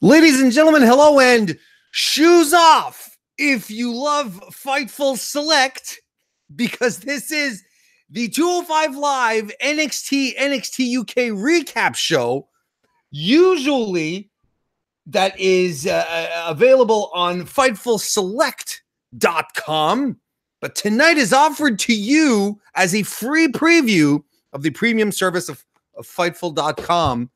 Ladies and gentlemen, hello and shoes off if you love Fightful Select, because this is the 205 Live NXT UK recap show. Usually that is available on FightfulSelect.com, but tonight is offered to you as a free preview of the premium service of Fightful.com.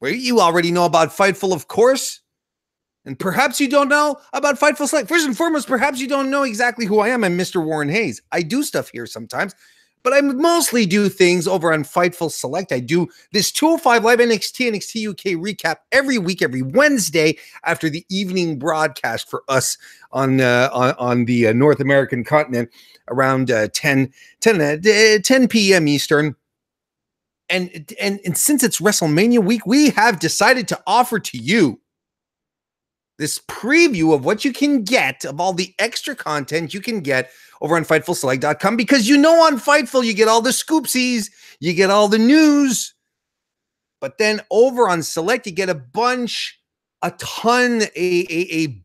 Where you already know about Fightful, of course, and perhaps you don't know about Fightful Select. First and foremost, perhaps you don't know exactly who I am. I'm Mr. Warren Hayes. I do stuff here sometimes, but I mostly do things over on Fightful Select. I do this 205 Live NXT UK recap every week, every Wednesday after the evening broadcast for us on the North American continent around 10 p.m. Eastern. And since it's WrestleMania week, we have decided to offer to you this preview of what you can get, of all the extra content you can get over on FightfulSelect.com, because you know on Fightful you get all the scoopsies, you get all the news, but then over on Select you get a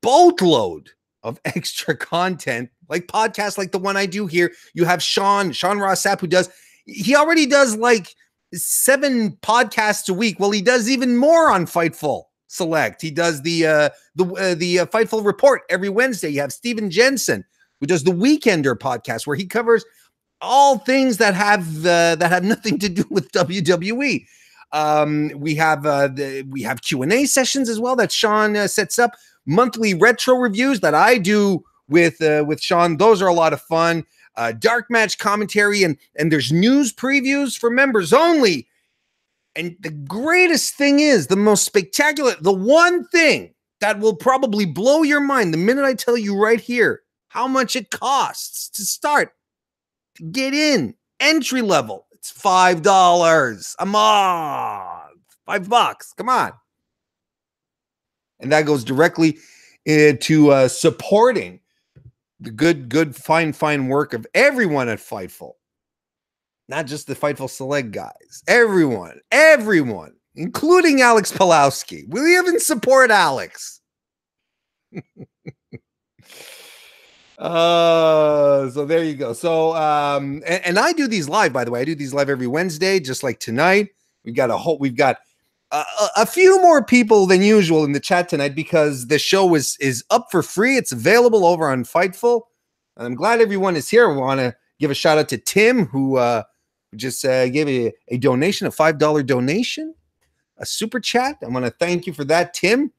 boatload of extra content, like podcasts like the one I do here. You have Sean Ross Sapp, he already does like 7 podcasts a week. Well, he does even more on Fightful Select. He does the Fightful Report every Wednesday. You have Steven Jensen, who does the Weekender podcast, where he covers all things that have nothing to do with WWE. We have Q&A sessions as well that Sean sets up. Monthly retro reviews that I do with Sean. Those are a lot of fun. Dark match commentary, and there's news previews for members only. And the greatest thing is, the most spectacular, the one thing that will probably blow your mind the minute I tell you right here how much it costs to start, to get in, entry level. It's $5 a month, $5, come on. And that goes directly to supporting the good, fine work of everyone at Fightful. Not just the Fightful Select guys. Everyone, including Alex Pulowski. We even support Alex. So there you go. So, and I do these live, by the way. I do these live every Wednesday, just like tonight. We've got a few more people than usual in the chat tonight because the show is up for free. It's available over on Fightful. And I'm glad everyone is here. I want to give a shout out to Tim, who just gave a donation, a $5 donation, a super chat. I want to thank you for that, Tim.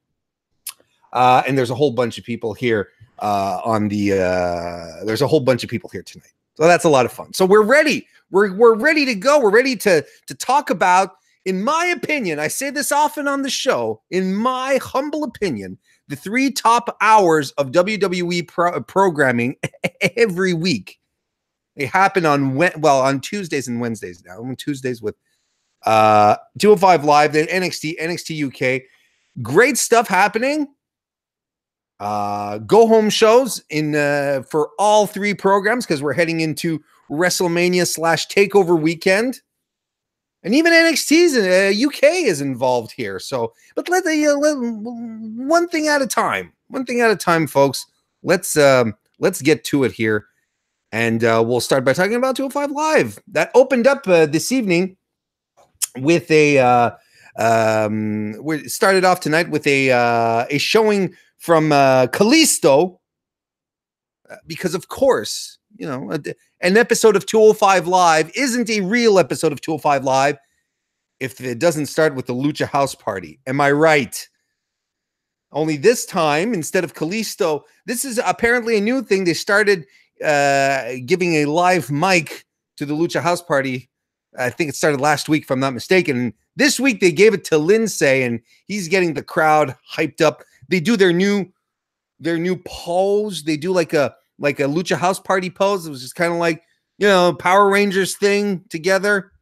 And there's a whole bunch of people here there's a whole bunch of people here tonight. So that's a lot of fun. So we're ready. We're ready to go. We're ready to talk about, in my opinion, I say this often on the show, in my humble opinion, the 3 top hours of WWE programming every week. They happen on Tuesdays and Wednesdays now. On Tuesdays with 205 Live, then NXT UK. Great stuff happening. Go home shows for all 3 programs, because we're heading into WrestleMania / Takeover weekend. And even NXT's UK is involved here. So, but let one thing at a time. One thing at a time, folks. Let's get to it here, and we'll start by talking about 205 Live. That opened up this evening with we started off tonight with a showing from Kalisto, because of course, you know, an episode of 205 Live isn't a real episode of 205 Live if it doesn't start with the Lucha House Party. Am I right? Only this time, instead of Kalisto, this is apparently a new thing. They started giving a live mic to the Lucha House Party. I think it started last week, if I'm not mistaken. This week they gave it to Lindsay, and he's getting the crowd hyped up. They do their new pose. They do like a Lucha House Party pose. It was just kind of like, you know, Power Rangers thing together.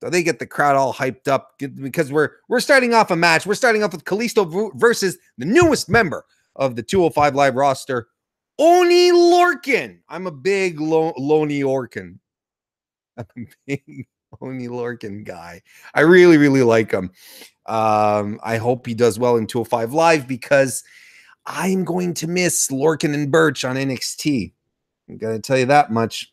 So they get the crowd all hyped up because we're starting off a match. We're starting off with Kalisto versus the newest member of the 205 Live roster, Oni Lorcan. I'm a big Loney Orkin. I'm a big Only Lorcan guy. I really, really like him. I hope he does well in 205 Live because I'm going to miss Lorcan and Birch on NXT. I'm going to tell you that much.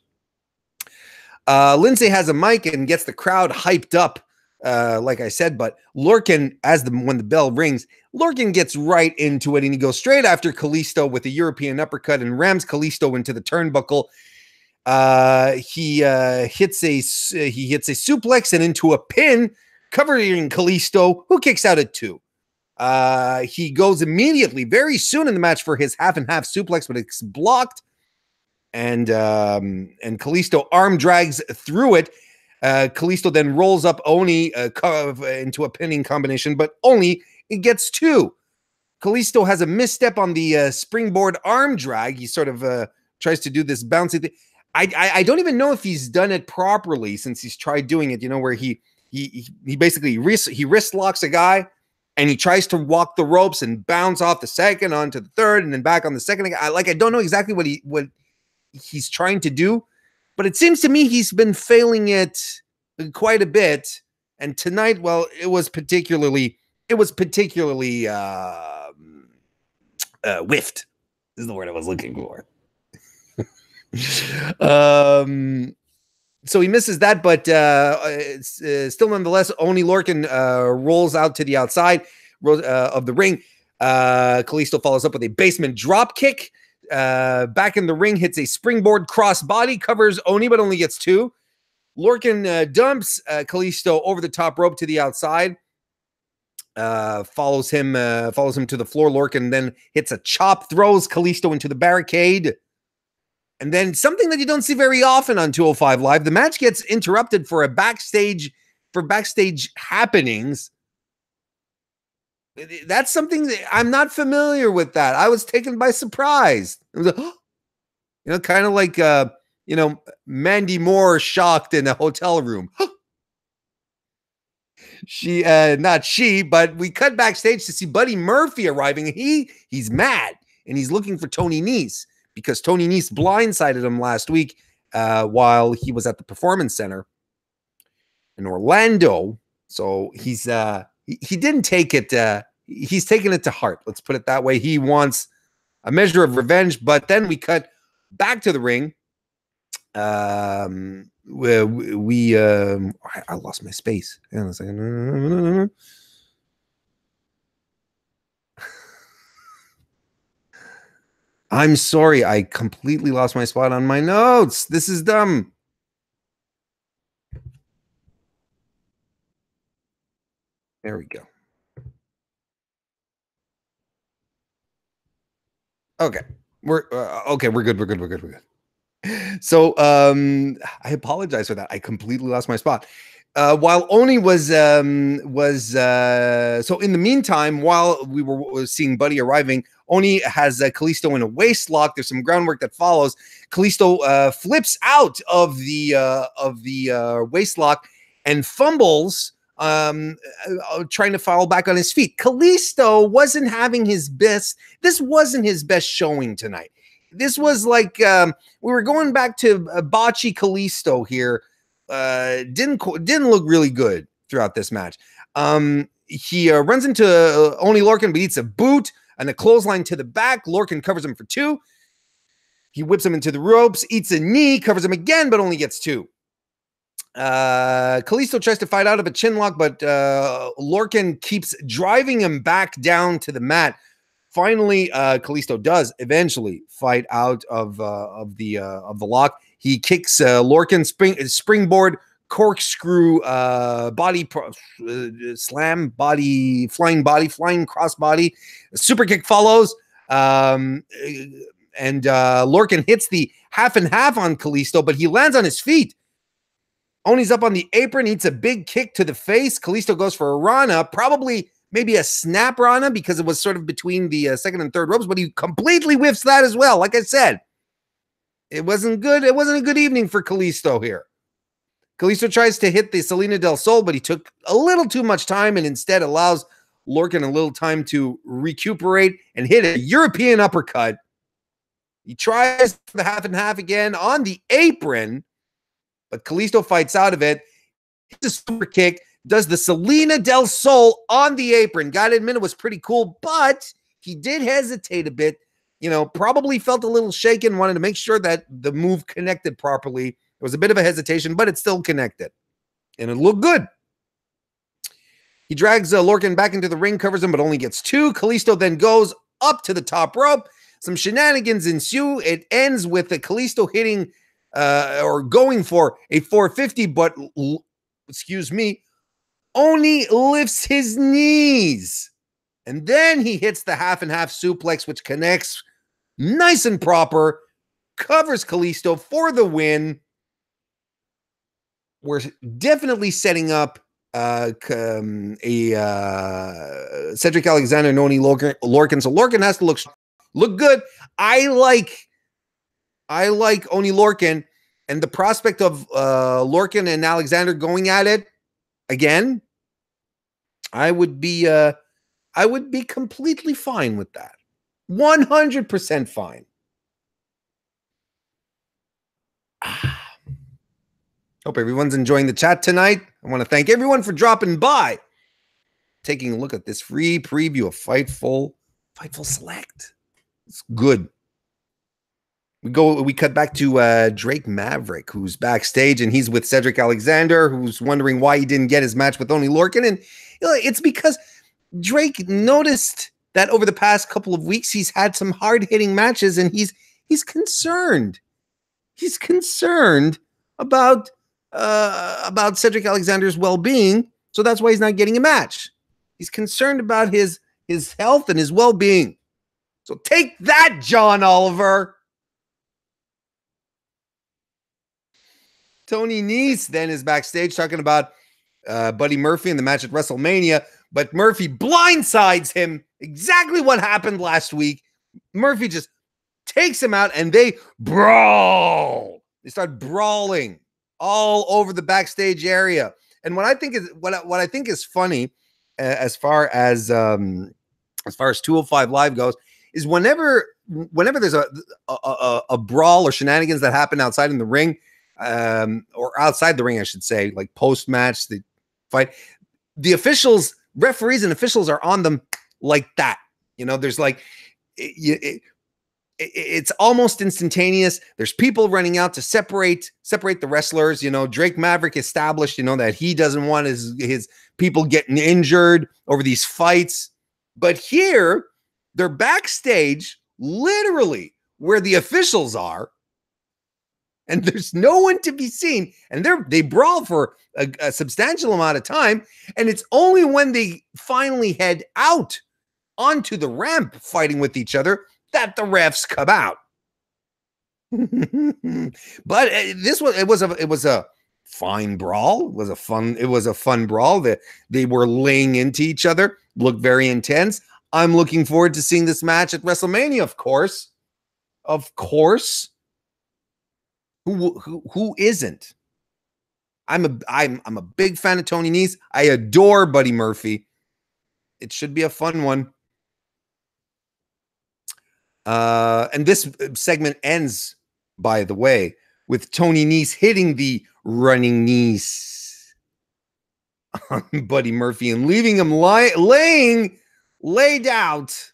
Lindsay has a mic and gets the crowd hyped up, like I said, but Lorcan, when the bell rings, Lorcan gets right into it, and he goes straight after Kalisto with a European uppercut and rams Kalisto into the turnbuckle. He hits a suplex and into a pin, covering Kalisto, who kicks out at 2. He goes immediately, very soon in the match, for his half and half suplex, but it's blocked. And Kalisto arm drags through it. Kalisto then rolls up Oni into a pinning combination, but only it gets 2. Kalisto has a misstep on the springboard arm drag. He sort of tries to do this bouncy thing. I don't even know if he's done it properly since he's tried doing it, where he basically wrist locks a guy and he tries to walk the ropes and bounce off the second onto the third and then back on the second. I don't know exactly what he's trying to do, but it seems to me he's been failing it quite a bit. And tonight, well, it was particularly whiffed is the word I was looking for. So he misses that, but still nonetheless, Oni Lorcan rolls out to the outside of the ring. Kalisto follows up with a basement drop kick. Back in the ring, hits a springboard cross body, covers Oni, but only gets 2. Lorcan dumps Kalisto over the top rope to the outside. Follows him to the floor. Lorcan then hits a chop, throws Kalisto into the barricade. And then something that you don't see very often on 205 Live, the match gets interrupted for backstage happenings. That's something that I'm not familiar with. That I was taken by surprise. It was kind of like Mandy Moore shocked in a hotel room. But we cut backstage to see Buddy Murphy arriving, and he's mad and he's looking for Tony Nese because Tony Nese blindsided him last week while he was at the Performance Center in Orlando. So he didn't take it. He's taken it to heart. Let's put it that way. He wants a measure of revenge. But then we cut back to the ring. I lost my space. Hang on a second. I'm sorry. I completely lost my spot on my notes. This is dumb. There we go. Okay. We're good. So I apologize for that. I completely lost my spot. While Oni was so in the meantime, while we were seeing Buddy arriving, Oni has Kalisto in a waist lock. There's some groundwork that follows. Kalisto flips out of the waist lock and fumbles, trying to fall back on his feet. Kalisto wasn't having his best. This wasn't his best showing tonight. This was like we were going back to botchy Kalisto here. Didn't look really good throughout this match. He runs into Oni Lorcan, but eats a boot and a clothesline to the back. Lorcan covers him for 2. He whips him into the ropes, eats a knee, covers him again, but only gets 2. Kalisto tries to fight out of a chin lock, but Lorcan keeps driving him back down to the mat. Finally, Kalisto does eventually fight out of the lock. He kicks Lorcan springboard corkscrew body slam body flying crossbody. Super kick follows, and Lorcan hits the half and half on Kalisto, but he lands on his feet. Oni's up on the apron, eats a big kick to the face. Kalisto goes for a Rana, probably maybe a snap Rana because it was sort of between the second and third ropes, but he completely whiffs that as well. Like I said, it wasn't good. It wasn't a good evening for Kalisto here. Kalisto tries to hit the Salina del Sol, but he took a little too much time and instead allows Lorcan a little time to recuperate and hit a European uppercut. He tries the half and half again on the apron, but Kalisto fights out of it. hits a super kick, does the Selena del Sol on the apron. Gotta admit, it was pretty cool, but he did hesitate a bit. You know, probably felt a little shaken, wanted to make sure that the move connected properly. It was a bit of a hesitation, but it still connected. And it looked good. He drags Lorcan back into the ring, covers him, but only gets 2. Kalisto then goes up to the top rope. Some shenanigans ensue. It ends with the Kalisto hitting or going for a 450, but, excuse me, Oni lifts his knees. And then he hits the half and half suplex, which connects nice and proper, covers Kalisto for the win. We're definitely setting up Cedric Alexander and Oni Lorcan. So Lorcan has to look good. I like Oni Lorcan, and the prospect of Lorcan and Alexander going at it again, I would be completely fine with that. 100% fine. Hope everyone's enjoying the chat tonight. I want to thank everyone for dropping by, taking a look at this free preview of Fightful Select. It's good. We cut back to Drake Maverick, who's backstage, and he's with Cedric Alexander, who's wondering why he didn't get his match with Oni Lorcan. And you know, it's because Drake noticed that over the past couple of weeks, he's had some hard-hitting matches, and he's concerned. He's concerned about Cedric Alexander's well-being, so that's why he's not getting a match. He's concerned about his health and his well-being. So take that, John Oliver. Tony Nese then is backstage talking about Buddy Murphy in the match at WrestleMania, but Murphy blindsides him. Exactly what happened last week. Murphy just takes him out, and they brawl. They start brawling all over the backstage area. And what I think is funny, as far as 205 Live goes, is whenever there's a brawl or shenanigans that happen outside in the ring, or outside the ring, I should say, like post-match, the fight, the officials, referees and officials are on them like that. You know, there's like, it's almost instantaneous. There's people running out to separate the wrestlers. You know, Drake Maverick established, you know, that he doesn't want his people getting injured over these fights. But here, they're backstage, literally where the officials are, and there's no one to be seen, and they brawl for a substantial amount of time, and it's only when they finally head out onto the ramp fighting with each other that the refs come out. But it was a fine brawl. It was a fun brawl. That they were laying into each other, looked very intense. I'm looking forward to seeing this match at WrestleMania, of course. Of course. Who isn't? I'm a big fan of Tony Nese. I adore Buddy Murphy. It should be a fun one. And this segment ends, by the way, with Tony Nese hitting the running knees on Buddy Murphy and leaving him laid out.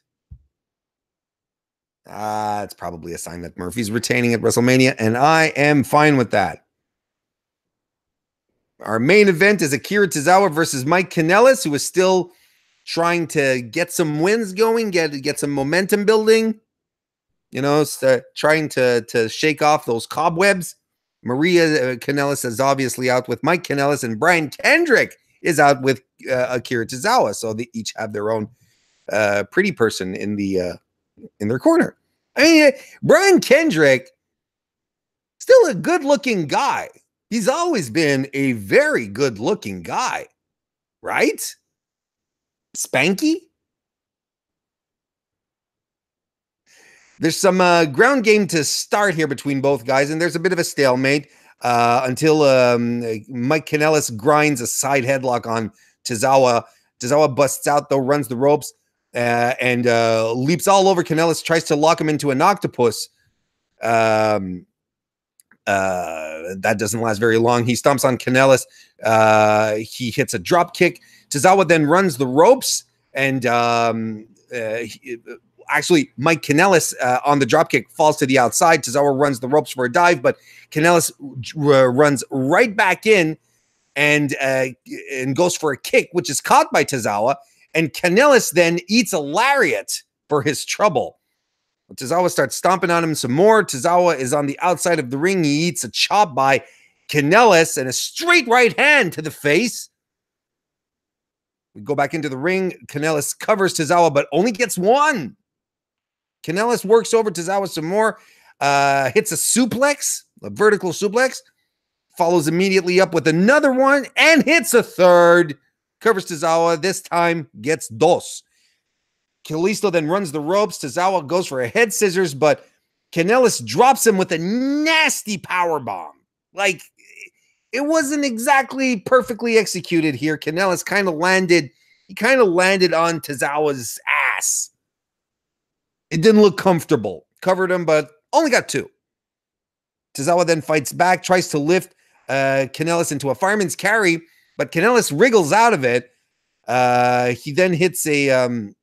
It's probably a sign that Murphy's retaining at WrestleMania, and I am fine with that. Our main event is Akira Tozawa versus Mike Kanellis, who is still trying to get some wins going, get some momentum building. You know, trying to shake off those cobwebs. Maria Kanellis is obviously out with Mike Kanellis, and Brian Kendrick is out with Akira Tozawa. So they each have their own pretty person in their corner. I mean, Brian Kendrick, still a good-looking guy. He's always been a very good-looking guy, right? Spanky? There's some ground game to start here between both guys, and there's a bit of a stalemate until Mike Kanellis grinds a side headlock on Tozawa. Tozawa busts out, though, runs the ropes, and leaps all over Kanellis, tries to lock him into an octopus. That doesn't last very long. He stomps on Kanellis. He hits a drop kick. Tozawa then runs the ropes, and actually, Mike Kanellis on the dropkick falls to the outside. Tozawa runs the ropes for a dive, but Kanellis runs right back in and goes for a kick, which is caught by Tozawa. And Kanellis then eats a lariat for his trouble. Tozawa starts stomping on him some more. Tozawa is on the outside of the ring. He eats a chop by Kanellis and a straight right hand to the face. We go back into the ring. Kanellis covers Tozawa, but only gets one. Kanellis works over Tozawa some more, hits a suplex, a vertical suplex, follows immediately up with another one, and hits a third. Covers Tozawa, this time gets dos. Kalisto then runs the ropes. Tozawa goes for a head scissors, but Kanellis drops him with a nasty power bomb. Like, it wasn't exactly perfectly executed here. Kanellis kind of landed on Tozawa's ass. It didn't look comfortable. Covered him, but only got two. Tozawa then fights back, tries to lift Kanellis into a fireman's carry, but Kanellis wriggles out of it. He then hits a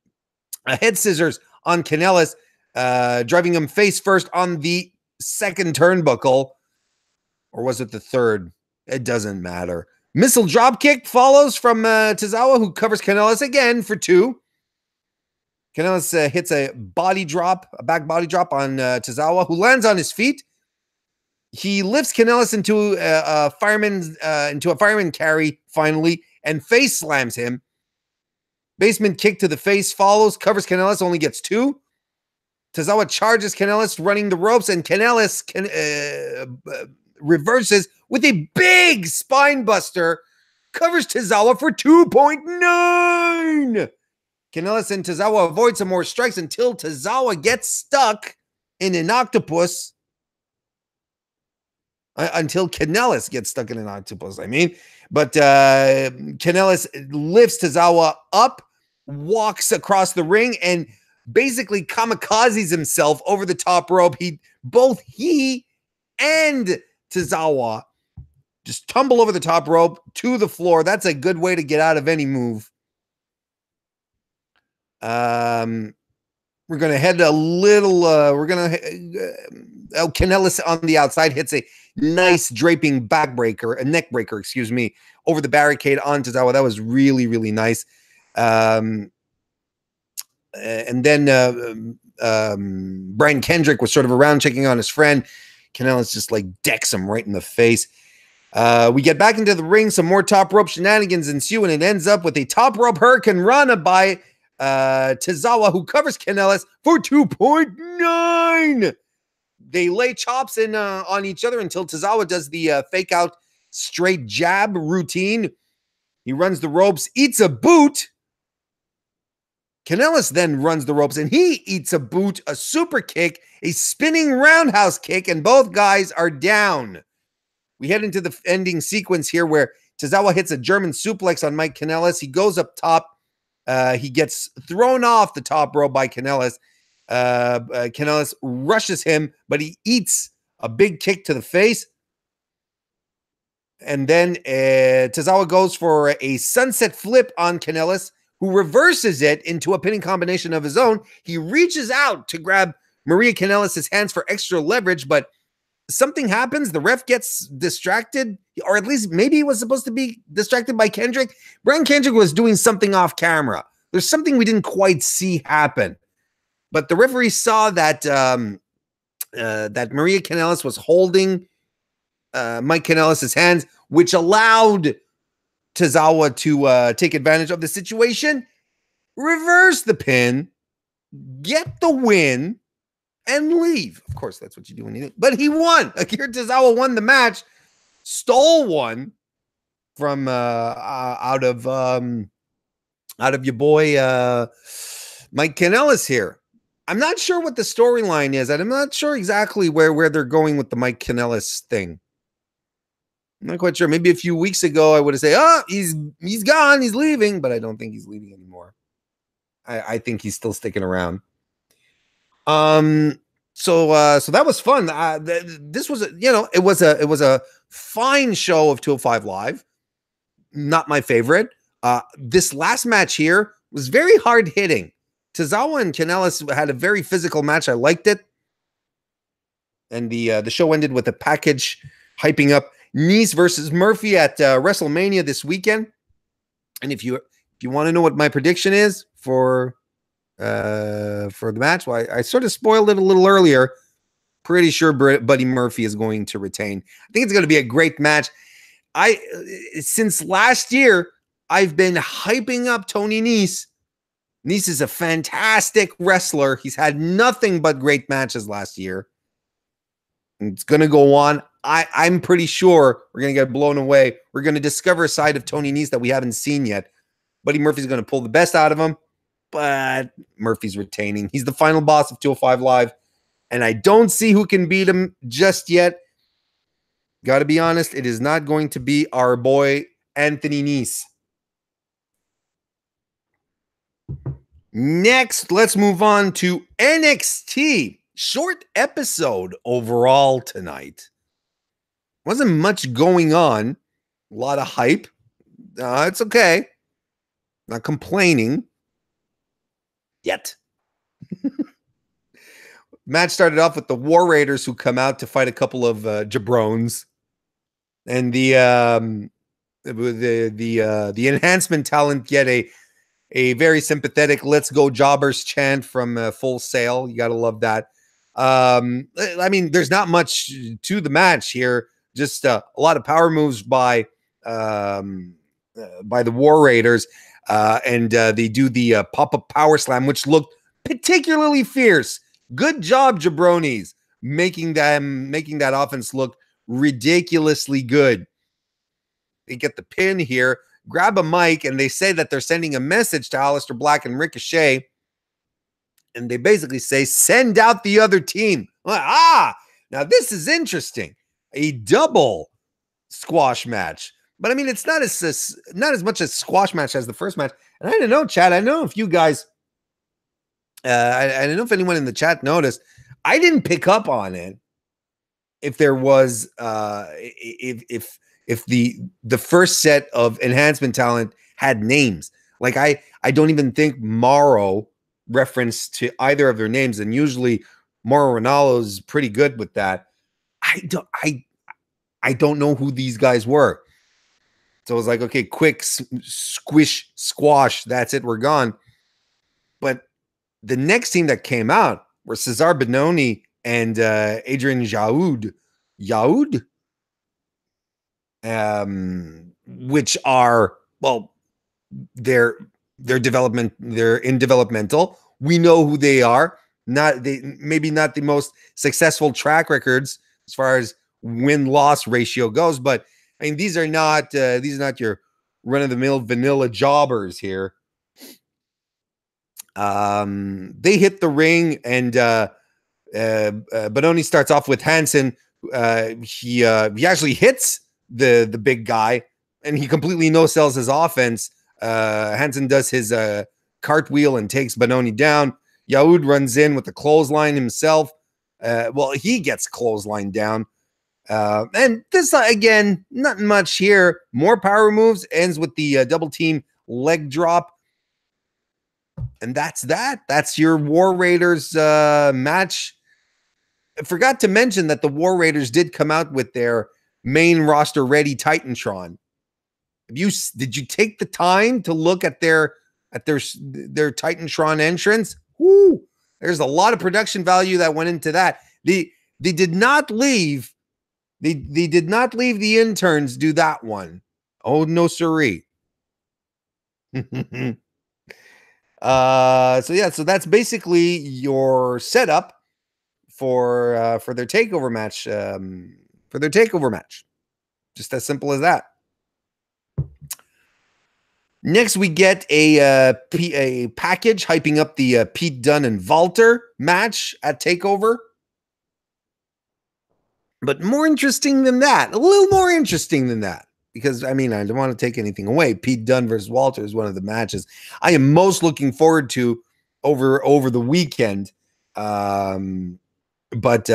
head scissors on Kanellis, driving him face first on the second turnbuckle. Or was it the third? It doesn't matter. Missile dropkick follows from Tozawa, who covers Kanellis again for two. Kanellis hits a back body drop on Tozawa, who lands on his feet. He lifts Kanellis into a fireman carry finally, and face slams him. Basement kick to the face follows, covers Kanellis, only gets two. Tozawa charges Kanellis, running the ropes, and Kanellis reverses with a big spine buster, covers Tozawa for 2.9. Kanellis and Tozawa avoid some more strikes until Tozawa gets stuck in an octopus. Until Kanellis gets stuck in an octopus, I mean. But Kanellis lifts Tozawa up, walks across the ring, and basically kamikazes himself over the top rope. Both he and Tozawa just tumble over the top rope to the floor. That's a good way to get out of any move. We're going to head a little, Kanellis on the outside hits a nice draping neck breaker, over the barricade on Tozawa. That was really, really nice. And then Brian Kendrick was sort of around checking on his friend. Kanellis just like decks him right in the face. We get back into the ring. Some more top rope shenanigans ensue, and it ends up with a top rope hurricane rana by Tozawa, who covers Kanellis for 2.9. They lay chops in on each other until Tozawa does the fake out straight jab routine. He runs the ropes, eats a boot. Kanellis then runs the ropes and he eats a boot, a super kick, a spinning roundhouse kick, and both guys are down. We head into the ending sequence here where Tozawa hits a German suplex on Mike Kanellis. He goes up top. He gets thrown off the top rope by Kanellis. Kanellis rushes him, but he eats a big kick to the face. And then Tozawa goes for a sunset flip on Kanellis, who reverses it into a pinning combination of his own. He reaches out to grab Maria Kanellis' hands for extra leverage, but something happens. The ref gets distracted, or at least maybe he was supposed to be distracted by Kendrick. Brian Kendrick was doing something off camera. There's something we didn't quite see happen. But the referee saw that that Maria Kanellis was holding Mike Kanellis' hands, which allowed Tozawa to take advantage of the situation, reverse the pin, get the win, and leave. Of course, that's what you do when you. But he won. Akira Tozawa won the match, stole one from out of your boy Mike Kanellis here. I'm not sure what the storyline is, and I'm not sure exactly where they're going with the Mike Kanellis thing. I'm not quite sure. Maybe a few weeks ago, I would have said, "Oh, he's gone, he's leaving," but I don't think he's leaving anymore. I think he's still sticking around. So that was fun. This was, it was a fine show of 205 Live. Not my favorite. This last match here was very hard hitting. Tozawa and Kanellis had a very physical match. I liked it. And the show ended with a package hyping up Nice versus Murphy at WrestleMania this weekend. And if you want to know what my prediction is for the match, well, I sort of spoiled it a little earlier. Pretty sure Buddy Murphy is going to retain. I think it's going to be a great match. Since last year, I've been hyping up Tony Nese. Nese is a fantastic wrestler. He's had nothing but great matches last year. And it's going to go on. I'm pretty sure we're going to get blown away. We're going to discover a side of Tony Nese that we haven't seen yet. Buddy Murphy's going to pull the best out of him, but Murphy's retaining. He's the final boss of 205 Live, and I don't see who can beat him just yet. Got to be honest, it is not going to be our boy Anthony Nese. Next, let's move on to NXT. Short episode overall tonight. Wasn't much going on. A lot of hype. It's okay. Not complaining. Yet. Match started off with the War Raiders, who come out to fight a couple of jabrones. And the enhancement talent get a very sympathetic "Let's go jobbers" chant from Full Sail. You got to love that. I mean, there's not much to the match here. Just a lot of power moves by the War Raiders, and they do the pop-up power slam, which looked particularly fierce. Good job, jabronis, making that offense look ridiculously good. They get the pin here, grab a mic, and they say that they're sending a message to Aleister Black and Ricochet. And they basically say, send out the other team. Now this is interesting. A double squash match. But I mean, it's not as much a squash match as the first match. And I don't know, Chad. I don't know if you guys, I don't know if anyone in the chat noticed. I didn't pick up on it. If there was, if the first set of enhancement talent had names, like I don't even think Morrow reference to either of their names, and usually Mauro Ranallo is pretty good with that. I don't know who these guys were. So I was like, okay, quick squish squash, that's it, we're gone. But the next team that came out were Cesar Bononi and Adrian Yaoud, which are, well, they're in developmental. We know who they are. Maybe not the most successful track records as far as win-loss ratio goes, but I mean, these are not your run-of-the-mill vanilla jobbers here. They hit the ring, and Bononi starts off with Hansen. He actually hits the big guy, and he completely no-sells his offense. Hansen does his cartwheel and takes Bononi down. Yaoud runs in with the clothesline himself. Well, he gets clotheslined down. And this, again, not much here. More power moves, ends with the double team leg drop. And that's that. That's your War Raiders match. I forgot to mention that the War Raiders did come out with their main roster ready Titantron. Did you take the time to look at their Titantron entrance? Woo! There's a lot of production value that went into that. They did not leave. They did not leave the interns do that one. Oh no, siree. So that's basically your setup for their takeover match. Just as simple as that. Next, we get a package hyping up the Pete Dunne and Walter match at TakeOver. But more interesting than that, a little more interesting than that, because I mean, I don't want to take anything away. Pete Dunne versus Walter is one of the matches I am most looking forward to over the weekend. But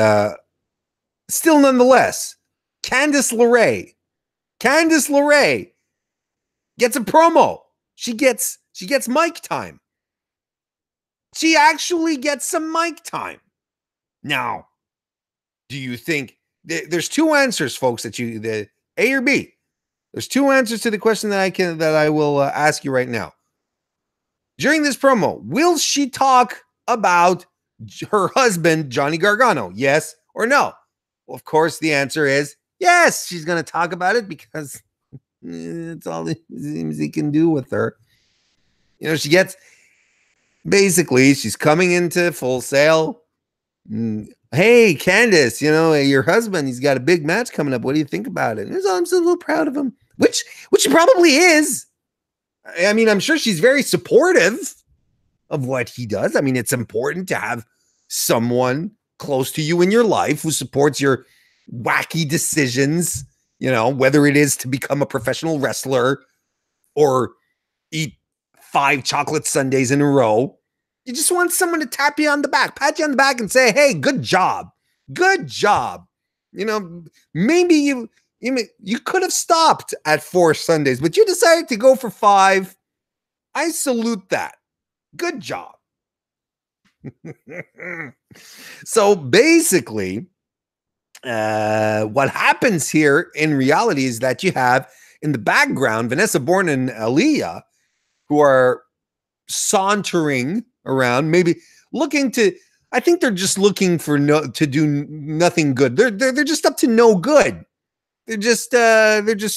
still, nonetheless, Candice LeRae gets a promo. She gets mic time. She actually gets some mic time. Now, do you think there's two answers, folks, the A or B? There's two answers to the question that I will ask you right now. During this promo, will she talk about her husband, Johnny Gargano? Yes or no? Well, of course, the answer is yes. She's going to talk about it because it's all it seems he can do with her. You know, she's coming into Full Sail. Hey, Candice, you know, your husband, he's got a big match coming up. What do you think about it? I'm so a little proud of him, which he probably is. I mean, I'm sure she's very supportive of what he does. I mean, it's important to have someone close to you in your life who supports your wacky decisions, you know, whether it is to become a professional wrestler or eat 5 chocolate sundaes in a row. You just want someone to tap you on the back, pat you on the back and say, hey, good job. Good job. You know, maybe you could have stopped at 4 Sundays, but you decided to go for 5. I salute that. Good job. So basically, what happens here in reality is that you have in the background Vanessa Bourne and Aaliyah, who are sauntering around, maybe looking to. I think they're just looking for to do nothing good. They're just up to no good. They're just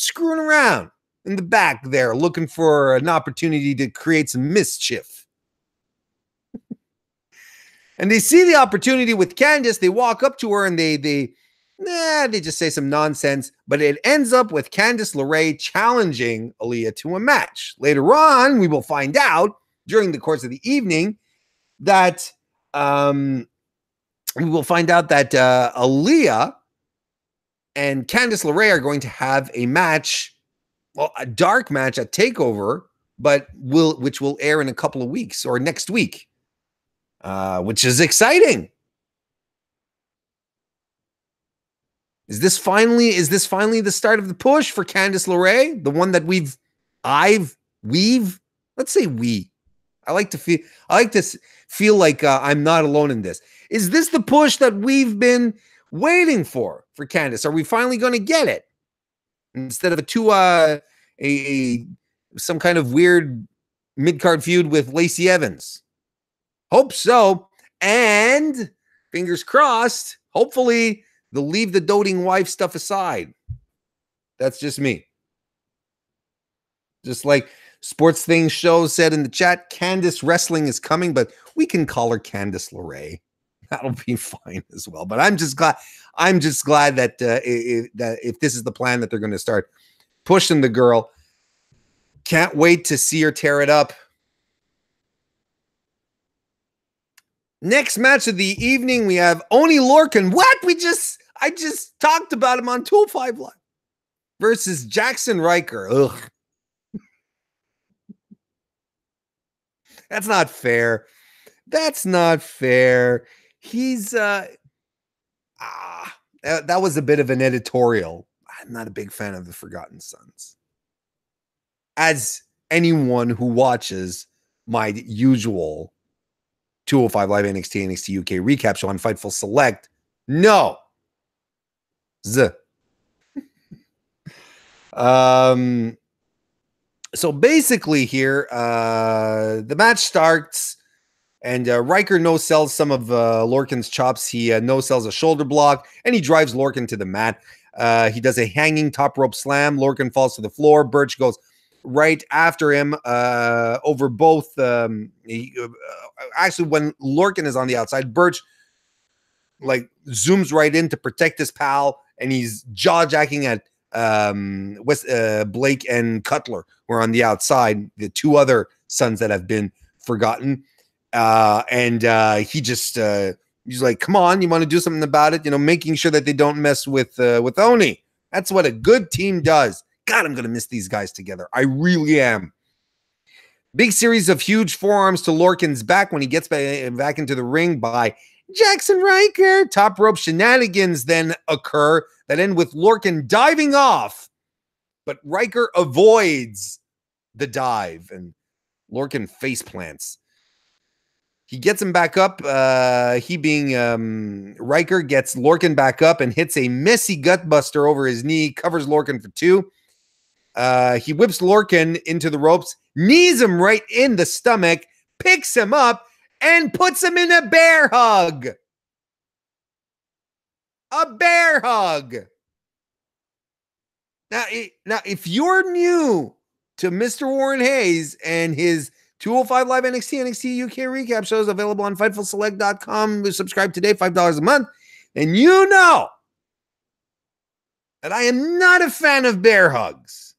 screwing around in the back there, looking for an opportunity to create some mischief. And they see the opportunity with Candice. They walk up to her and they just say some nonsense. But it ends up with Candice LeRae challenging Aaliyah to a match. Later on, we will find out during the course of the evening that Aaliyah and Candice LeRae are going to have a match, well, a dark match at TakeOver, but which will air in a couple of weeks or next week, which is exciting. Is this finally the start of the push for Candice LeRae? The one that let's say we. I like to feel like I'm not alone in this. Is this the push that we've been waiting for Candice? Are we finally going to get it instead of some kind of weird mid-card feud with Lacey Evans? Hope so. And fingers crossed, hopefully they'll leave the doting wife stuff aside. That's just me. Just like Sports Things Show said in the chat, Candice Wrestling is coming, but we can call her Candice LeRae. That'll be fine as well. But I'm just glad that if this is the plan that they're going to start pushing the girl. Can't wait to see her tear it up. Next match of the evening, we have Oney Lorcan. What? I just talked about him on 205 Live versus Jackson Riker. Ugh. That's not fair. That's not fair. He's that was a bit of an editorial. I'm not a big fan of the Forgotten Sons. As anyone who watches my usual 205 Live NXT UK recap show on Fightful Select, no. So basically here, the match starts and Riker no-sells some of Lorcan's chops. He no-sells a shoulder block and he drives Lorcan to the mat. He does a hanging top rope slam. Lorcan falls to the floor. Birch goes right after him over both. Actually, when Lorcan is on the outside, Birch like zooms right in to protect his pal, and he's jaw-jacking at Blake and Cutler, who are on the outside, the two other sons that have been forgotten. And he's like, come on, you want to do something about it? You know, making sure that they don't mess with Oney. That's what a good team does. God, I'm going to miss these guys together. I really am. Big series of huge forearms to Lorcan's back when he gets back into the ring by Jackson Riker. Top rope shenanigans then occur that end with Lorcan diving off, but Riker avoids the dive and Lorcan face plants. He gets him back up. He being Riker gets Lorcan back up and hits a messy gutbuster over his knee, covers Lorcan for 2. He whips Lorcan into the ropes, knees him right in the stomach, picks him up, and puts him in a bear hug. A bear hug. Now, if you're new to Mr. Warren Hayes and his 205 Live NXT UK recap shows available on FightfulSelect.com, subscribe today, $5 a month, and you know that I am not a fan of bear hugs.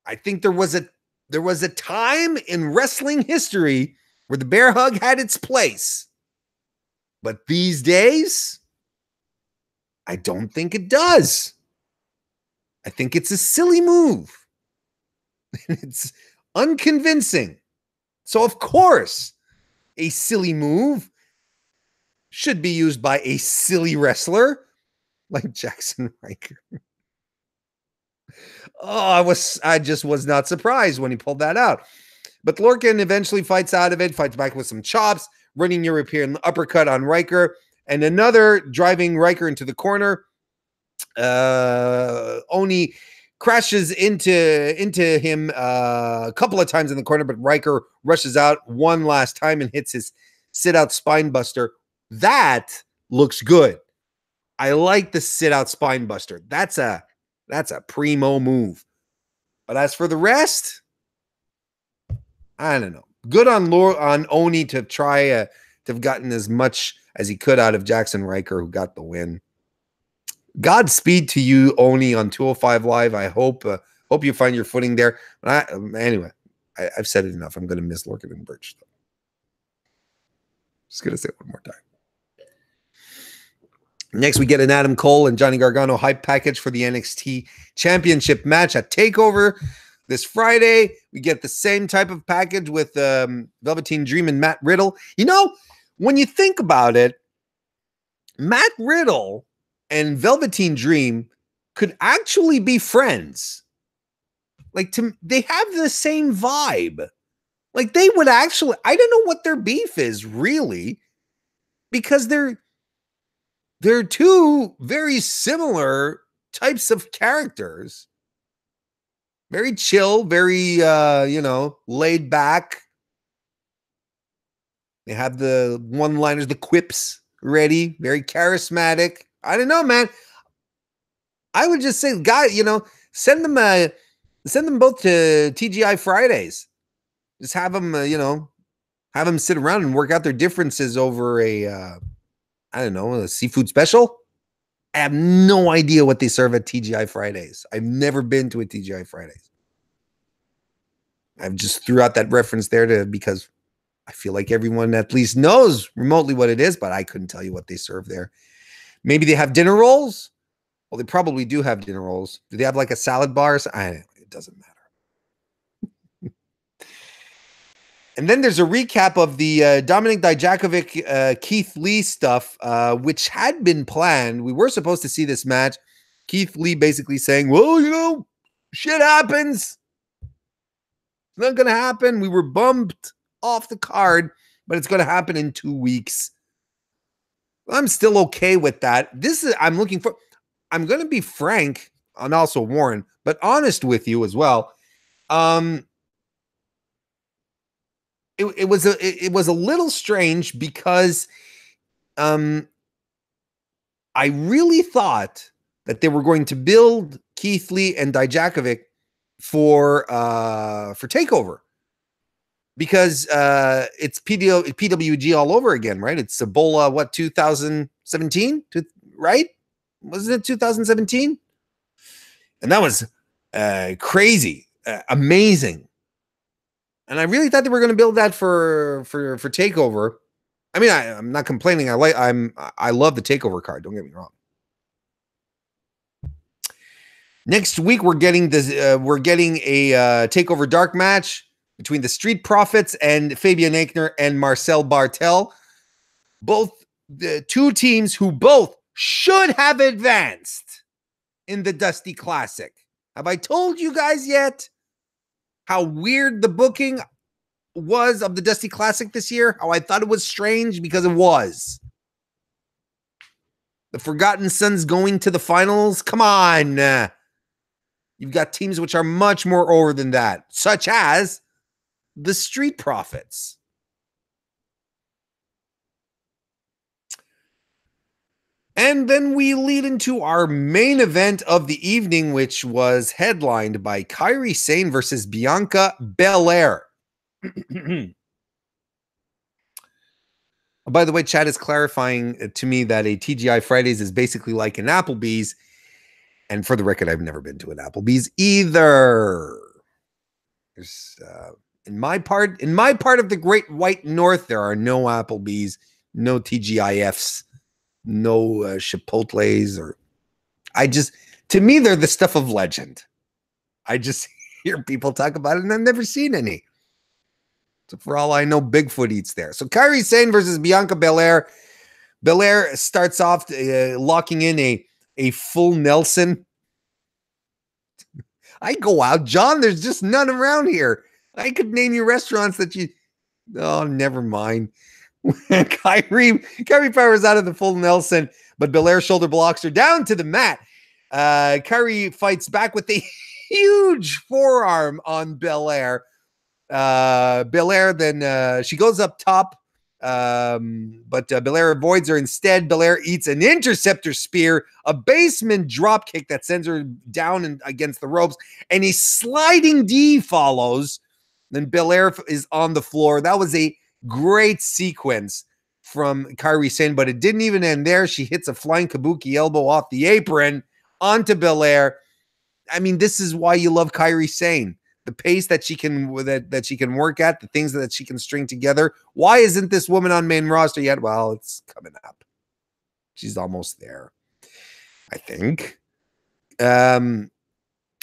I think there was a time in wrestling history where the bear hug had its place. But these days, I don't think it does. I think it's a silly move. It's unconvincing. So, of course, a silly move should be used by a silly wrestler like Jackson Riker. Oh, I just was not surprised when he pulled that out. But Lorcan eventually fights out of it, fights back with some chops, running European uppercut on Riker, and another driving Riker into the corner. Oni crashes into him a couple of times in the corner, but Riker rushes out one last time and hits his sit-out spine buster. That looks good. I like the sit-out spine buster. That's a primo move. But as for the rest, I don't know. Good on Oni to try to have gotten as much as he could out of Jackson Riker, who got the win. Godspeed to you, Oni, on 205 Live. I hope you find your footing there. Anyway, I've said it enough. I'm going to miss Lorcan and Birch. Just going to say it one more time. Next, we get an Adam Cole and Johnny Gargano hype package for the NXT Championship match at TakeOver this Friday. We get the same type of package with Velveteen Dream and Matt Riddle. You know, when you think about it, Matt Riddle and Velveteen Dream could actually be friends. Like, they have the same vibe. Like, they would actually, I don't know what their beef is, really, because they're two very similar types of characters. Very chill, very, laid back. They have the one-liners, the quips ready, very charismatic. I don't know, man. I would just say, send them both to TGI Fridays. Just have them, have them sit around and work out their differences over a seafood special. I have no idea what they serve at TGI Fridays. I've never been to a TGI Fridays. I've just threw out that reference there because I feel like everyone at least knows remotely what it is, but I couldn't tell you what they serve there. Maybe they have dinner rolls. Well, they probably do have dinner rolls. Do they have like a salad bar? It doesn't matter. And then there's a recap of the Dominic Dijakovic, Keith Lee stuff, which had been planned. We were supposed to see this match. Keith Lee basically saying, well, shit happens. It's not going to happen. We were bumped off the card, but it's going to happen in 2 weeks. I'm still okay with that. I'm going to be frank and also Warren, but honest with you as well. It was a little strange because I really thought that they were going to build Keith Lee and Dijakovic for TakeOver, because it's PWG all over again, right? It's Ebola, 2017, right? Wasn't it 2017? And that was crazy, amazing. And I really thought they were going to build that for TakeOver. I mean, I'm not complaining. I love the TakeOver card. Don't get me wrong. Next week we're getting a TakeOver Dark match between the Street Profits and Fabian Aichner and Marcel Bartel. both the two teams who both should have advanced in the Dusty Classic. Have I told you guys yet how weird the booking was of the Dusty Classic this year? How I thought it was strange, because it was. The Forgotten Sons going to the finals? Come on. You've got teams which are much more over than that, such as the Street Profits. And then we lead into our main event of the evening, which was headlined by Kairi Sane versus Bianca Belair. By the way, Chad is clarifying to me that a TGI Fridays is basically like an Applebee's. And for the record, I've never been to an Applebee's either. There's in my part of the Great White North, there are no Applebee's, no TGIFs, no Chipotles, or to me, they're the stuff of legend. I just hear people talk about it, and I've never seen any. So for all I know, Bigfoot eats there. So Kairi Sane versus Bianca Belair. Belair starts off locking in a full Nelson. I go out, John, there's just none around here. I could name you restaurants that you... Oh, never mind. Kairi powers out of the full Nelson, but Belair shoulder blocks her down to the mat. Kairi fights back with a huge forearm on Belair. Belair then she goes up top, but Belair avoids her. Instead, Belair eats an interceptor spear, a basement drop kick that sends her down and against the ropes, and a sliding D follows. Then Belair is on the floor. That was a great sequence from Kairi Sane, but it didn't even end there. She hits a flying kabuki elbow off the apron onto Belair. I mean, this is why you love Kairi Sane. The pace that she can that she can work at, the things that she can string together. Why isn't this woman on main roster yet? Well, it's coming up. She's almost there, I think.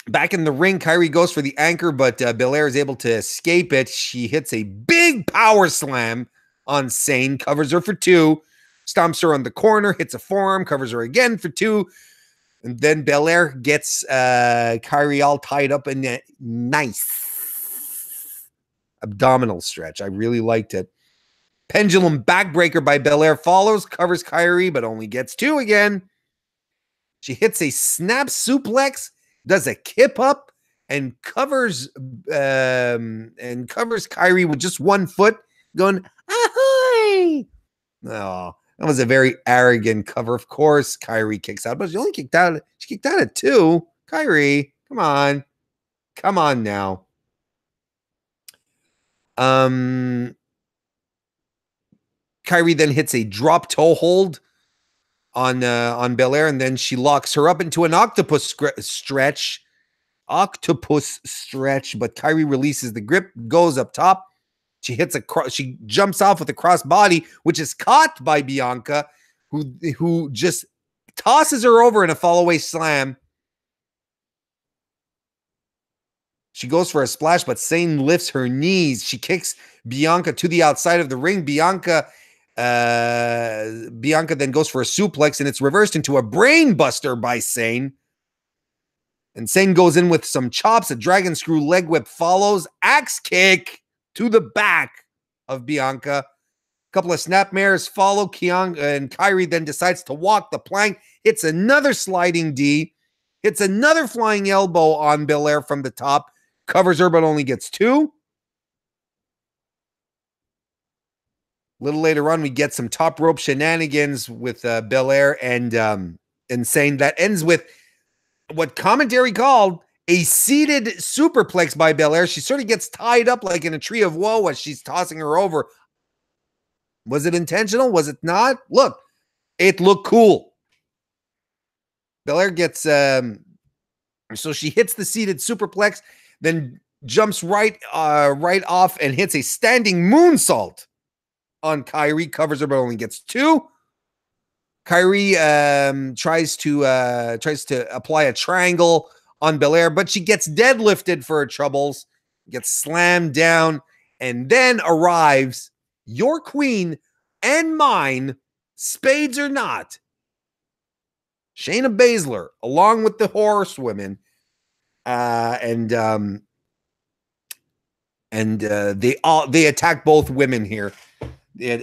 Back in the ring, Kairi goes for the anchor, but Belair is able to escape it. She hits a big power slam on Sane, covers her for 2, stomps her on the corner, hits a forearm, covers her again for 2. And then Belair gets Kairi all tied up in a nice abdominal stretch. I really liked it. Pendulum backbreaker by Belair follows, covers Kairi, but only gets 2 again. She hits a snap suplex, does a kip up, and covers Kairi with just 1 foot, going, ahoy! Oh, that was a very arrogant cover. Of course, Kairi kicks out, but she only kicked out. She kicked out at 2. Kairi, come on. Come on now. Kairi then hits a drop toe hold on Belair, and then she locks her up into an octopus stretch. But Kairi releases the grip, goes up top. She she jumps off with a crossbody, which is caught by Bianca, who just tosses her over in a fallaway slam. She goes for a splash, but Sane lifts her knees. She kicks Bianca to the outside of the ring. Bianca then goes for a suplex, and it's reversed into a brain buster by Sane. And Sane goes in with some chops. A dragon screw leg whip follows. Axe kick to the back of Bianca. A couple of snapmares follow. And Kairi then decides to walk the plank. Hits another sliding D. Hits another flying elbow on Belair from the top. Covers her, but only gets 2. A little later on, we get some top rope shenanigans with Belair and Sane. That ends with what commentary called a seated superplex by Belair. She sort of gets tied up like in a tree of woe as she's tossing her over. Was it intentional? Was it not? Look, it looked cool. Belair gets, so she hits the seated superplex, then jumps right off and hits a standing moonsault on Kairi, covers her, but only gets 2. Kairi tries to apply a triangle on Belair, but she gets deadlifted for her troubles, gets slammed down, and then arrives your queen and mine, spades or not, Shayna Baszler, along with the horsewomen, and they attack both women here. They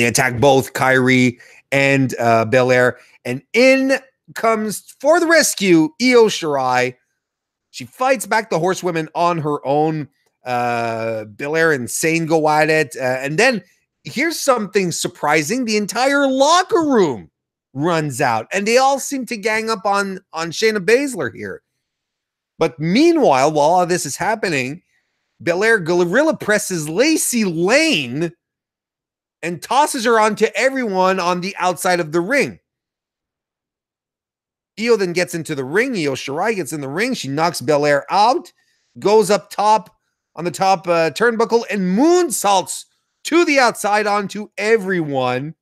attack both Kyrie and Belair, and in comes for the rescue Io Shirai. She fights back the horsewomen on her own. Belair and Sane go at it, and then here's something surprising: the entire locker room runs out, and they all seem to gang up on Shayna Baszler here. But meanwhile, while all this is happening, Belair gorilla presses Lacey Lane and tosses her onto everyone on the outside of the ring. Io then gets into the ring. Io Shirai gets in the ring. She knocks Belair out, goes up top on the top turnbuckle, and moonsaults to the outside onto everyone.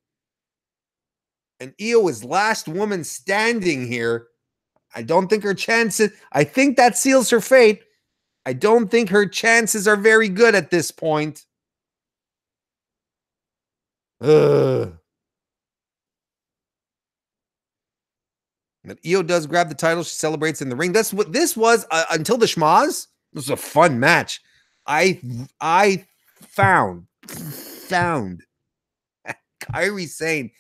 And Io is last woman standing here. I don't think her chances, I think that seals her fate. I don't think her chances are very good at this point. But Io does grab the title. She celebrates in the ring. That's what this was until the schmaz. It was a fun match. I found Kairi Sane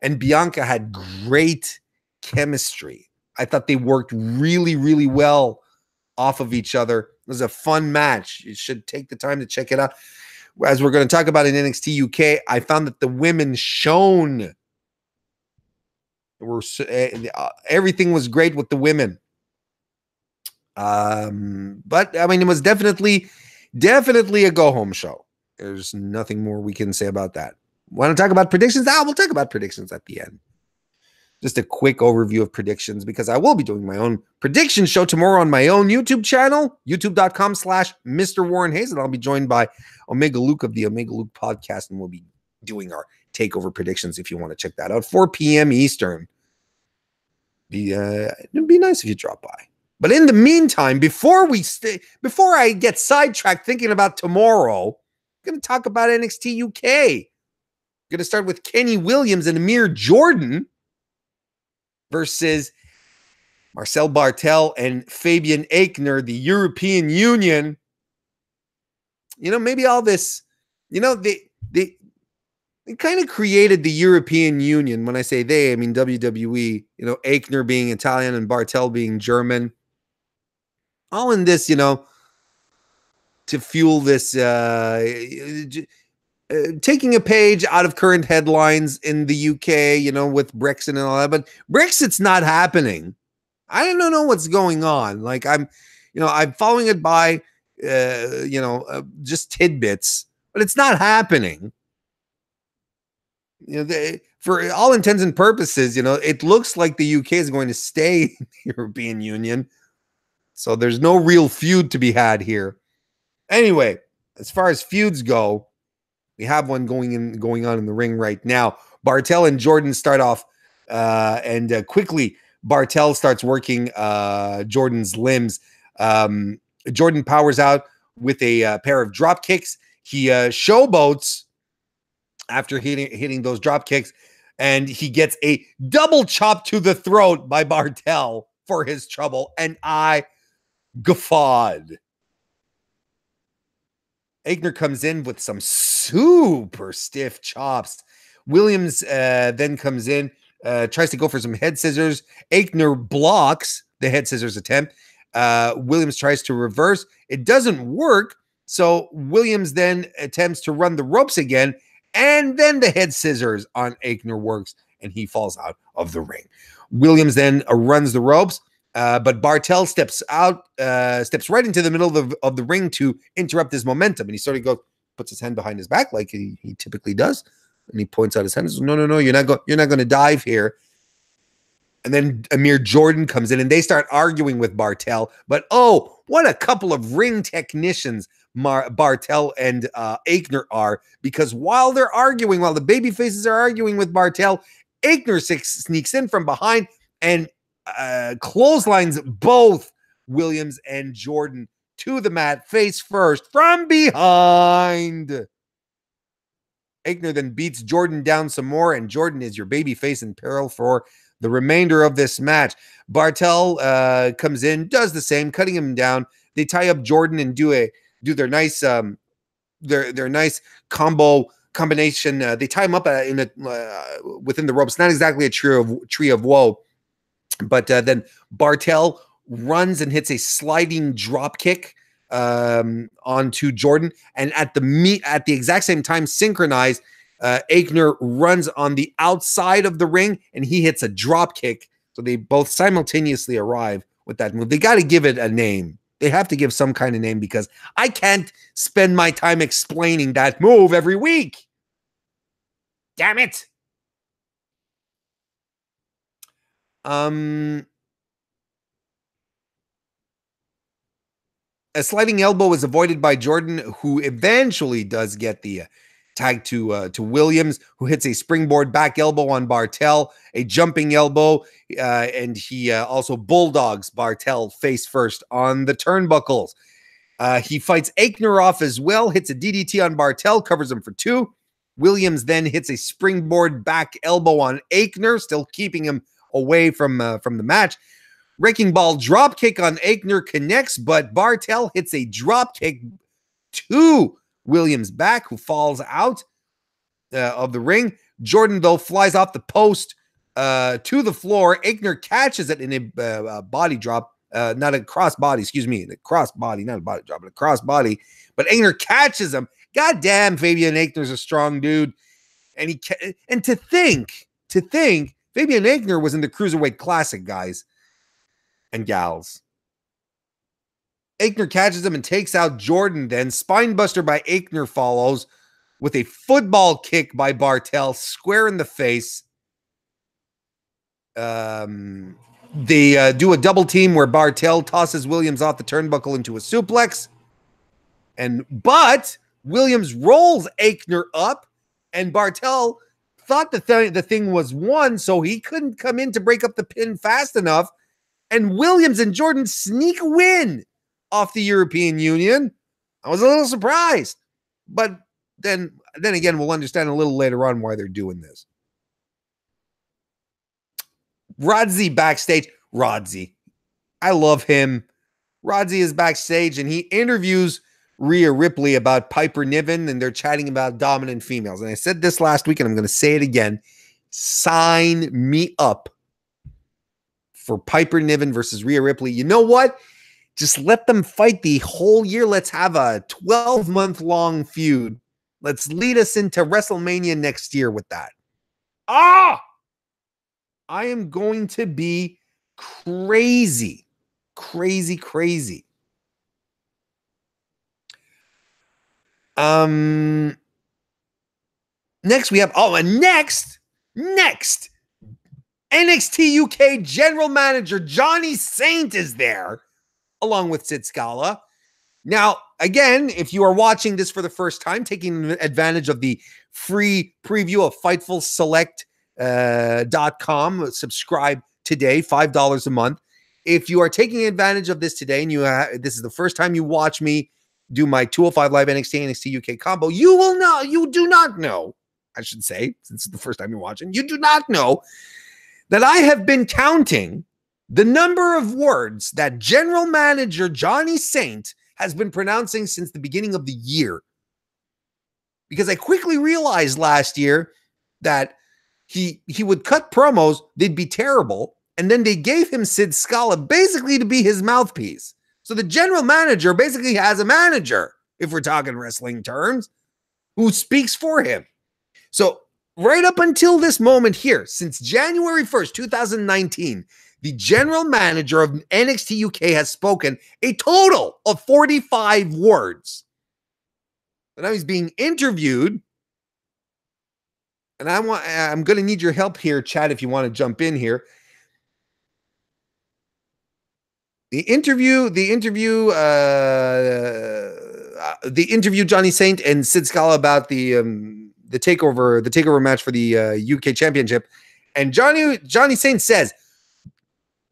and Bianca had great chemistry. I thought they worked really, really well off of each other. It was a fun match. You should take the time to check it out. As we're going to talk about in NXT UK, I found that the women shone. Everything was great with the women. But I mean, it was definitely a go-home show. There's nothing more we can say about that. Want to talk about predictions? We'll talk about predictions at the end. Just a quick overview of predictions, because I will be doing my own prediction show tomorrow on my own YouTube channel, youtube.com/Mr. Warren Hayes. And I'll be joined by Omega Luke of the Omega Luke podcast. And we'll be doing our takeover predictions if you want to check that out. 4 p.m. Eastern. It'd be nice if you drop by. But in the meantime, before I get sidetracked thinking about tomorrow, I'm going to talk about NXT UK. I'm going to start with Kenny Williams and Amir Jordan versus Marcel Bartel and Fabian Aichner, the European Union. You know, maybe all this, you know, they kind of created the European Union. When I say they, I mean WWE, you know, Aichner being Italian and Bartel being German. All in this, you know, to fuel this, taking a page out of current headlines in the UK, you know, with Brexit and all that. But Brexit's not happening. I don't know what's going on. Like I'm following it by, just tidbits, but it's not happening. You know, for all intents and purposes, you know, it looks like the UK is going to stay in the European Union. So there's no real feud to be had here. Anyway, as far as feuds go, we have one going on in the ring right now. Bartel and Jordan start off, and quickly Bartel starts working Jordan's limbs. Jordan powers out with a pair of drop kicks. He showboats after hitting those drop kicks, and he gets a double chop to the throat by Bartel for his trouble, and I guffawed. Aichner comes in with some super stiff chops. Williams then comes in, tries to go for some head scissors. Aichner blocks the head scissors attempt. Williams tries to reverse. It doesn't work, so Williams then attempts to run the ropes again, and then the head scissors on Aichner works, and he falls out of the ring. Williams then runs the ropes, but Bartel steps right into the middle of the ring to interrupt his momentum. And he sort of puts his hand behind his back like he typically does. And he points out his hand and says, no, you're not going to dive here. And then Amir Jordan comes in and they start arguing with Bartel. But oh, what a couple of ring technicians Bartel and Aichner are. Because while they're arguing, while the baby faces are arguing with Bartel, Aichner sneaks in from behind and clotheslines both Williams and Jordan to the mat face first from behind. Aichner then beats Jordan down some more, and Jordan is your babyface in peril for the remainder of this match. Bartel comes in, does the same, cutting him down. They tie up Jordan and do their nice their nice combination. They tie him up within the ropes. Not exactly a tree of woe, but then Bartel runs and hits a sliding drop kick onto Jordan, and at the exact same time, synchronized, Aichner runs on the outside of the ring and he hits a drop kick. So they both simultaneously arrive with that move. They got to give it a name. They have to give some kind of name, because I can't spend my time explaining that move every week. Damn it. A sliding elbow is avoided by Jordan, who eventually does get the tag to Williams, who hits a springboard back elbow on Bartel, a jumping elbow, and he also bulldogs Bartel face first on the turnbuckles. He fights Aichner off as well, hits a DDT on Bartel, covers him for 2. Williams then hits a springboard back elbow on Aichner, still keeping him away from the match. Wrecking ball drop kick on Aichner connects, but Bartel hits a drop kick to Williams back, who falls out of the ring. Jordan, though, flies off the post to the floor. Aichner catches it in a body drop, not a cross body, excuse me, a cross body, not a body drop, but a cross body. But Aichner catches him. God damn, Fabian Aichner's a strong dude. And to think Fabian Aichner was in the Cruiserweight Classic, guys and gals. Aichner catches him and takes out Jordan. Then spinebuster by Aichner follows with a football kick by Bartel, square in the face. They do a double team where Bartel tosses Williams off the turnbuckle into a suplex. But Williams rolls Aichner up, and Bartel thought the thing was won, so he couldn't come in to break up the pin fast enough. And Williams and Jordan sneak a win off the European Union. I was a little surprised, but then again, we'll understand a little later on why they're doing this. Rodzi backstage. Rodzi, I love him. Rodzi is backstage and he interviews Rhea Ripley about Piper Niven, and they're chatting about dominant females. And I said this last week, and I'm going to say it again. Sign me up for Piper Niven versus Rhea Ripley. You know what? Just let them fight the whole year. Let's have a 12-month-long feud. Let's lead us into WrestleMania next year with that. I am going to be crazy. Crazy, crazy. Next we have, next, NXT UK General Manager Johnny Saint is there, along with Sid Scala. Now, again, if you are watching this for the first time, taking advantage of the free preview of FightfulSelect.com, subscribe today, $5 a month. If you are taking advantage of this today and this is the first time you watch me do my 205 Live NXT UK combo, you do not know, I should say, since it's the first time you're watching, you do not know that I have been counting the number of words that General Manager Johnny Saint has been pronouncing since the beginning of the year. Because I quickly realized last year that he would cut promos, they'd be terrible, and then they gave him Sid Scala basically to be his mouthpiece. So the general manager basically has a manager, if we're talking wrestling terms, who speaks for him. So right up until this moment here, since January 1st, 2019, the general manager of NXT UK has spoken a total of 45 words. And now he's being interviewed. And I'm going to need your help here, Chad, if you want to jump in here. The interview Johnny Saint and Sid Scala about the takeover match for the UK Championship, and Johnny Saint says,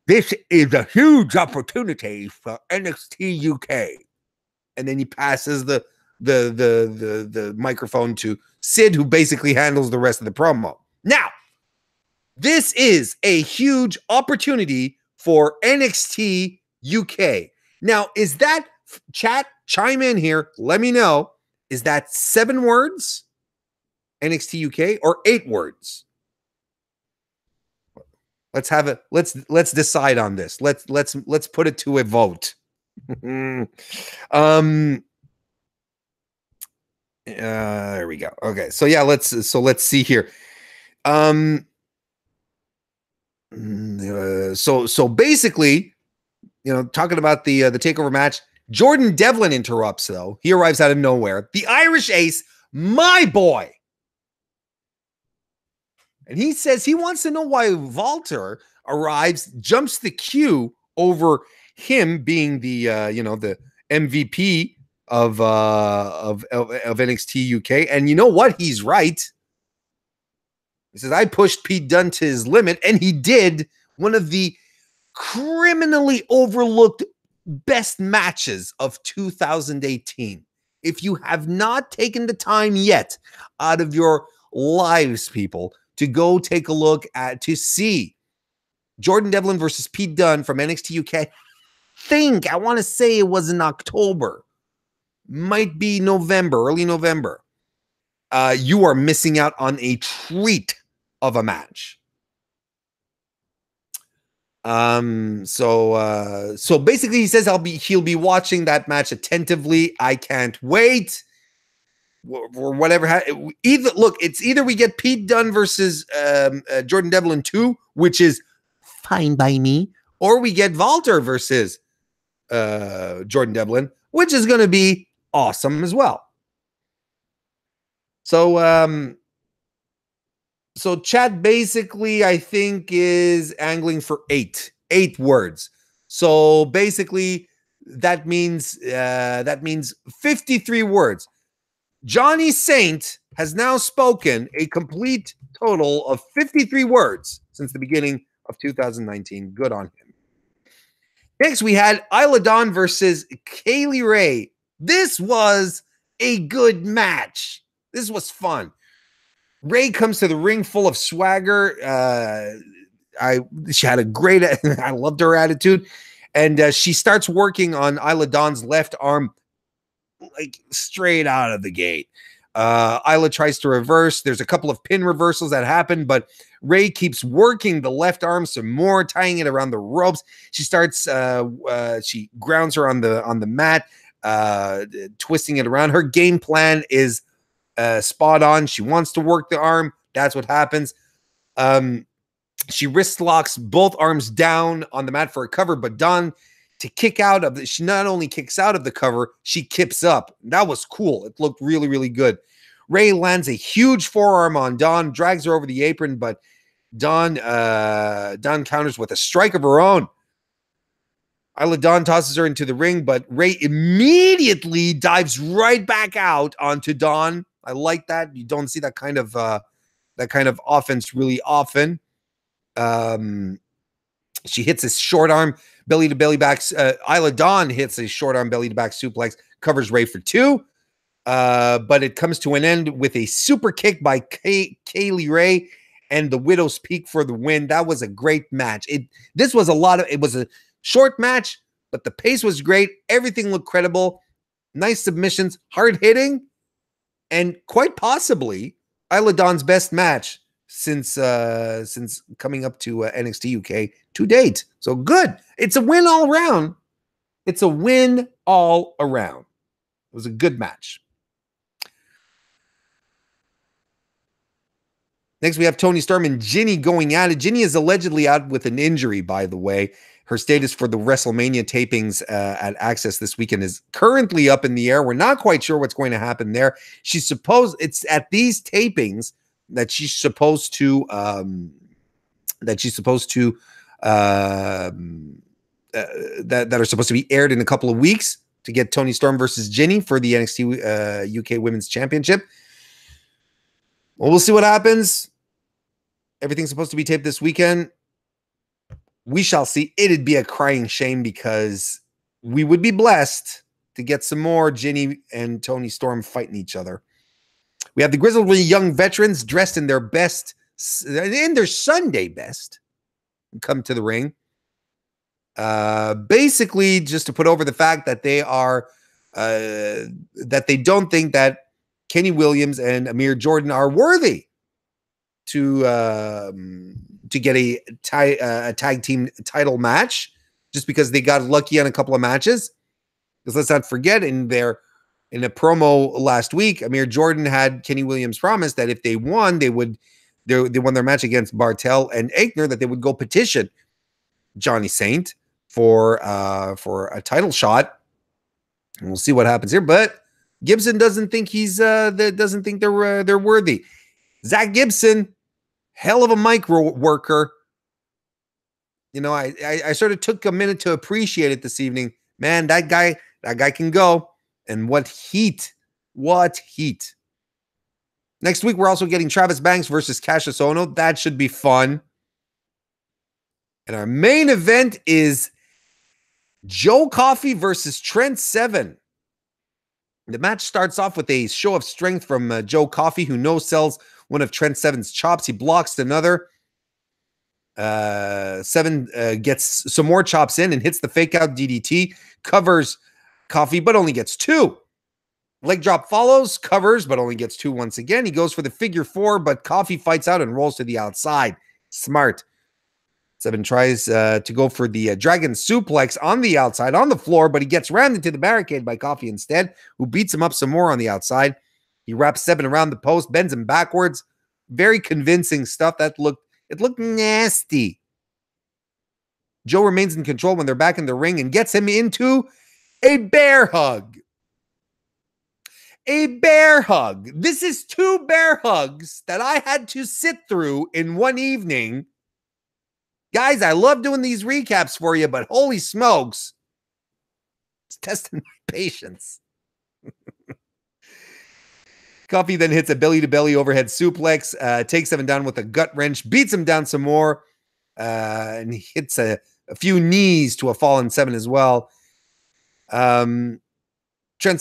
"This is a huge opportunity for NXT UK," and then he passes the the microphone to Sid, who basically handles the rest of the promo. Now, this is a huge opportunity for NXT UK. Now, is that, chat, chime in here, let me know, is that 7 words, NXT UK, or 8 words? Let's have it. Let's decide on this. Let's put it to a vote. There we go. Okay, so yeah, let's see here. So basically, talking about the takeover match, Jordan Devlin interrupts, though. He arrives out of nowhere. The Irish Ace, my boy. And he says he wants to know why Walter arrives, jumps the queue over him being the the MVP of NXT UK. And you know what? He's right. He says, I pushed Pete Dunne to his limit, and he did one of the criminally overlooked best matches of 2018. If you have not taken the time yet out of your lives, people, to go take a look at, to see Jordan Devlin versus Pete Dunne from NXT UK, I want to say it was in October, might be November, early November. You are missing out on a treat of a match. So basically he says he'll be watching that match attentively. I can't wait. Or whatever. It's either we get Pete Dunne versus Jordan Devlin 2, which is fine by me, or we get Walter versus Jordan Devlin, which is going to be awesome as well. So chat basically, I think, is angling for 8 words. So basically, that means 53 words. Johnny Saint has now spoken a complete total of 53 words since the beginning of 2019. Good on him. Next, we had Isla Dawn versus Kaylee Ray. This was a good match. This was fun. Ray comes to the ring full of swagger. She had a great, I loved her attitude. And she starts working on Isla Dawn's left arm, like straight out of the gate. Isla tries to reverse. There's a couple of pin reversals that happen, but Ray keeps working the left arm some more, tying it around the ropes. She starts, she grounds her on the mat, twisting it around. Her game plan is spot on. She wants to work the arm. That's what happens. She wrist locks both arms down on the mat for a cover, but Dawn to kick out of it. She not only kicks out of the cover, she kips up. That was cool. It looked really, really good. Ray lands a huge forearm on Dawn, drags her over the apron, but Dawn counters with a strike of her own. Isla Dawn tosses her into the ring, but Ray immediately dives right back out onto Dawn. I like that. You don't see that kind of offense really often. She hits a short arm belly to belly back. Isla Dawn hits a short arm belly to back suplex, covers Ray for 2. But it comes to an end with a super kick by Kaylee Ray and the Widow's Peak for the win. That was a great match. It was a short match, but the pace was great. Everything looked credible. Nice submissions, hard hitting, and quite possibly Isla Dawn's best match since coming up to NXT UK to date. So good. It's a win all around. It's a win all around. It was a good match. Next, we have Toni Storm and Jinny going at it. Jinny is allegedly out with an injury, by the way. Her status for the WrestleMania tapings at Access this weekend is currently up in the air. We're not quite sure what's going to happen there. It's at these tapings that she's supposed to that are supposed to be aired in a couple of weeks to get Toni Storm versus Jinny for the NXT UK Women's Championship. Well, we'll see what happens. Everything's supposed to be taped this weekend. We shall see. It'd be a crying shame because we would be blessed to get some more Ginny and Tony Storm fighting each other. We have the grizzled young veterans dressed in their best, in their Sunday best, come to the ring. Basically, just to put over the fact that they are, that they don't think that Kenny Williams and Amir Jordan are worthy to get a tag team title match, just because they got lucky on a couple of matches. Because let's not forget, in a promo last week, Amir Jordan had Kenny Williams promise that if they won, they won their match against Bartel and Aichner, that they would go petition Johnny Saint for a title shot. And we'll see what happens here. But Gibson doesn't think they're worthy. Zach Gibson, hell of a mic worker. You know, I sort of took a minute to appreciate it this evening. Man, that guy can go. And what heat. Next week, we're also getting Travis Banks versus Cassius Ohno. That should be fun. And our main event is Joe Coffey versus Trent Seven. The match starts off with a show of strength from Joe Coffey, who no-sells one of Trent Seven's chops. He blocks another. Seven gets some more chops in and hits the fake-out DDT. Covers Coffey, but only gets 2. Leg drop follows, covers, but only gets 2 once again. He goes for the figure 4, but Coffey fights out and rolls to the outside. Smart. Seven tries to go for the dragon suplex on the outside, on the floor, but he gets rammed into the barricade by Coffey instead, who beats him up some more on the outside. He wraps Seven around the post, bends him backwards. Very convincing stuff. It looked nasty. Joe remains in control when they're back in the ring and gets him into a bear hug. A bear hug. This is 2 bear hugs that I had to sit through in one evening. Guys, I love doing these recaps for you, but holy smokes. It's testing my patience. Coffey then hits a belly-to-belly overhead suplex, takes Seven down with a gut wrench, beats him down some more, and he hits a few knees to a fallen Seven as well. Trent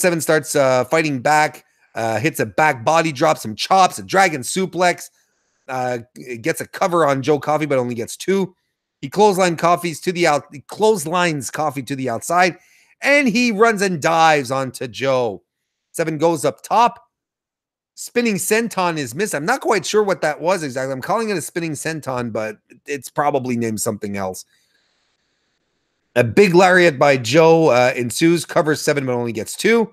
Seven starts fighting back, hits a back body drop, some chops, a dragon suplex, gets a cover on Joe Coffey, but only gets 2. He clotheslines Coffey to the outside, and he runs and dives onto Joe. Seven goes up top. Spinning senton is missed. I'm not quite sure what that was exactly. I'm calling it a spinning senton, but it's probably named something else. A big lariat by Joe ensues, covers Seven, but only gets 2.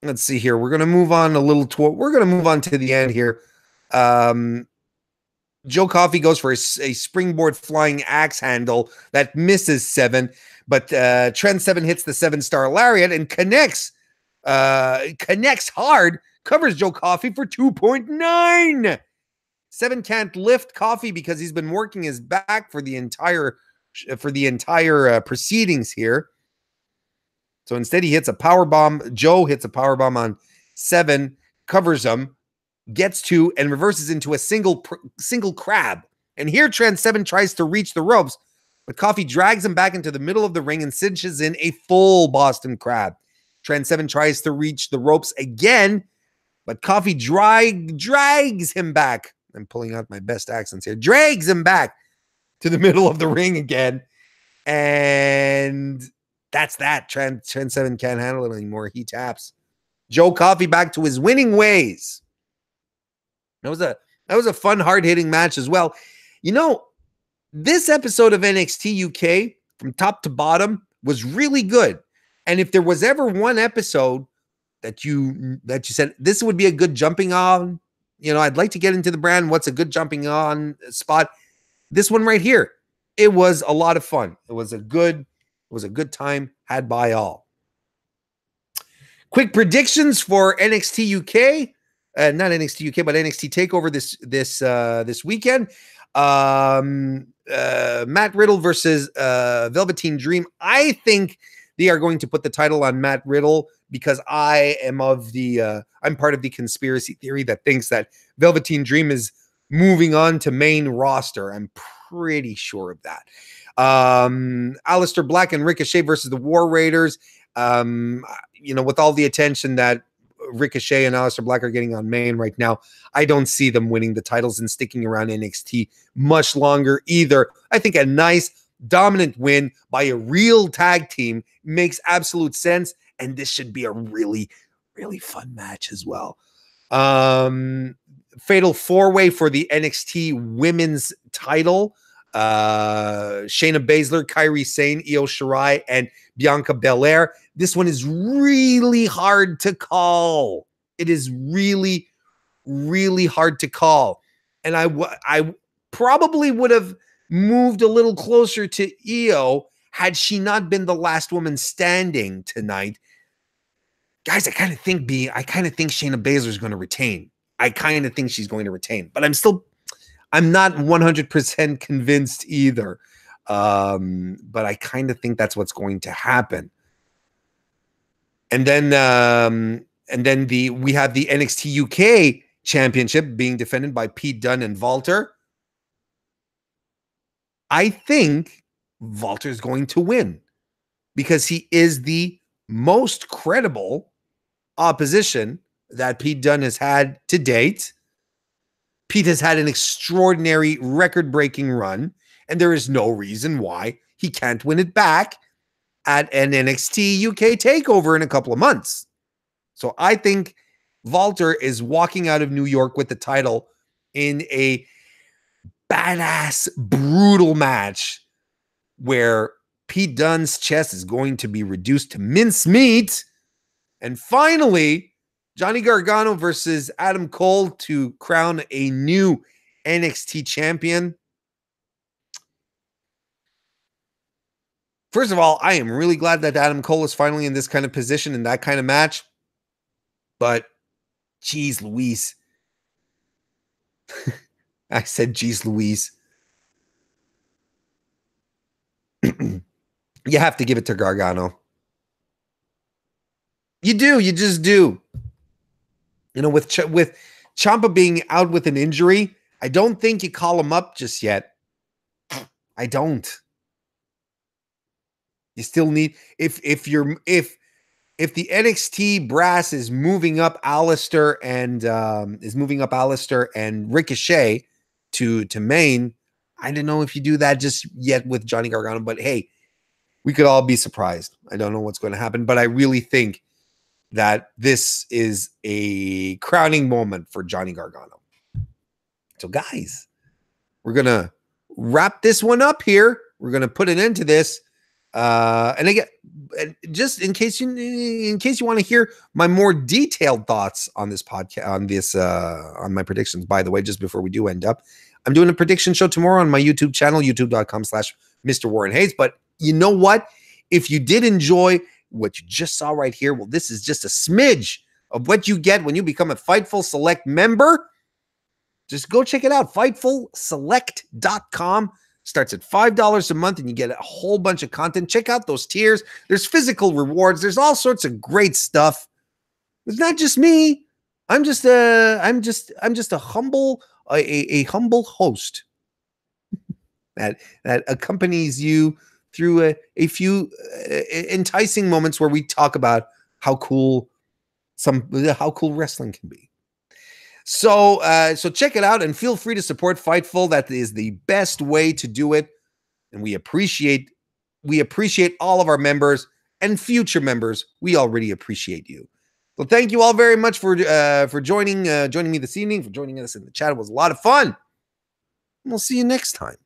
Let's see here. We're going to move on a little. We're going to move on to the end here. Joe Coffey goes for a springboard flying axe handle that misses Seven, but Trent Seven hits the 7-star lariat and connects hard, covers Joe Coffey for 2.9. Seven can't lift Coffey because he's been working his back for the entire proceedings here. So instead, he hits a power bomb. Joe hits a power bomb on Seven, covers him, gets 2, and reverses into a single crab. And here Trent Seven tries to reach the ropes, but Coffey drags him back into the middle of the ring and cinches in a full Boston Crab. Trent Seven tries to reach the ropes again, but Coffey drags him back. I'm pulling out my best accents here. Drags him back to the middle of the ring again. And that's that. Trent Seven can't handle it anymore. He taps. Joe Coffey back to his winning ways. That was a fun, hard-hitting match as well. You know, this episode of NXT UK, from top to bottom, was really good. And if there was ever one episode that you said, this would be a good jumping on, you know, I'd like to get into the brand, what's a good jumping on spot? This one right here. It was a lot of fun. It was a good time had by all. Quick predictions for NXT UK. Not NXT UK, but NXT TakeOver this weekend. Matt Riddle versus Velveteen Dream. I think they are going to put the title on Matt Riddle because I'm part of the conspiracy theory that thinks that Velveteen Dream is moving on to main roster. I'm pretty sure of that. Aleister Black and Ricochet versus the War Raiders. With all the attention that Ricochet and Aleister Black are getting on main right now, I don't see them winning the titles and sticking around NXT much longer either. I think a nice dominant win by a real tag team makes absolute sense, and this should be a really, really fun match as well. Fatal four-way for the NXT women's title. Shayna Baszler, Kairi Sane, Io Shirai, and Bianca Belair. This one is really hard to call. It is really, really hard to call. And I probably would have moved a little closer to Io had she not been the last woman standing tonight. Guys, I kind of think Shayna Baszler is going to retain. I kind of think she's going to retain, but I'm not 100% convinced either. But I kind of think that's what's going to happen. And then we have the NXT UK Championship being defended by Pete Dunne and Walter. I think Walter is going to win because he is the most credible opposition that Pete Dunne has had to date. Pete has had an extraordinary record-breaking run, and there is no reason why he can't win it back at an NXT UK takeover in a couple of months. So I think Walter is walking out of New York with the title in a badass, brutal match where Pete Dunne's chest is going to be reduced to mincemeat. And finally, Johnny Gargano versus Adam Cole to crown a new NXT champion. First of all, I am really glad that Adam Cole is finally in this kind of position in that kind of match. But, geez Louise. I said, geez Louise. You have to give it to Gargano. You do. You just do. With Ciampa being out with an injury, I don't think you call him up just yet. I don't. You still need if the NXT brass is moving up Aleister and Ricochet to main. I don't know if you do that just yet with Johnny Gargano, but hey, we could all be surprised. I don't know what's going to happen, but I really think that this is a crowning moment for Johnny Gargano. So guys, we're going to wrap this one up here. We're going to put an end to this. And again, just in case you want to hear my more detailed thoughts on this podcast, on my predictions, by the way, just before we do end up, I'm doing a prediction show tomorrow on my YouTube channel, youtube.com/Mr. Warren Hayes. But you know what? If you did enjoy what you just saw right here, well, this is just a smidge of what you get when you become a Fightful Select member. Just go check it out. FightfulSelect.com. Starts at $5 a month and you get a whole bunch of content. Check out those tiers. There's physical rewards. There's all sorts of great stuff. It's not just me. I'm just a humble host that accompanies you through a few enticing moments where we talk about how cool wrestling can be. So check it out and feel free to support Fightful. That is the best way to do it. And we appreciate all of our members and future members. We already appreciate you. So thank you all very much for joining me this evening, for joining us in the chat. It was a lot of fun. And we'll see you next time.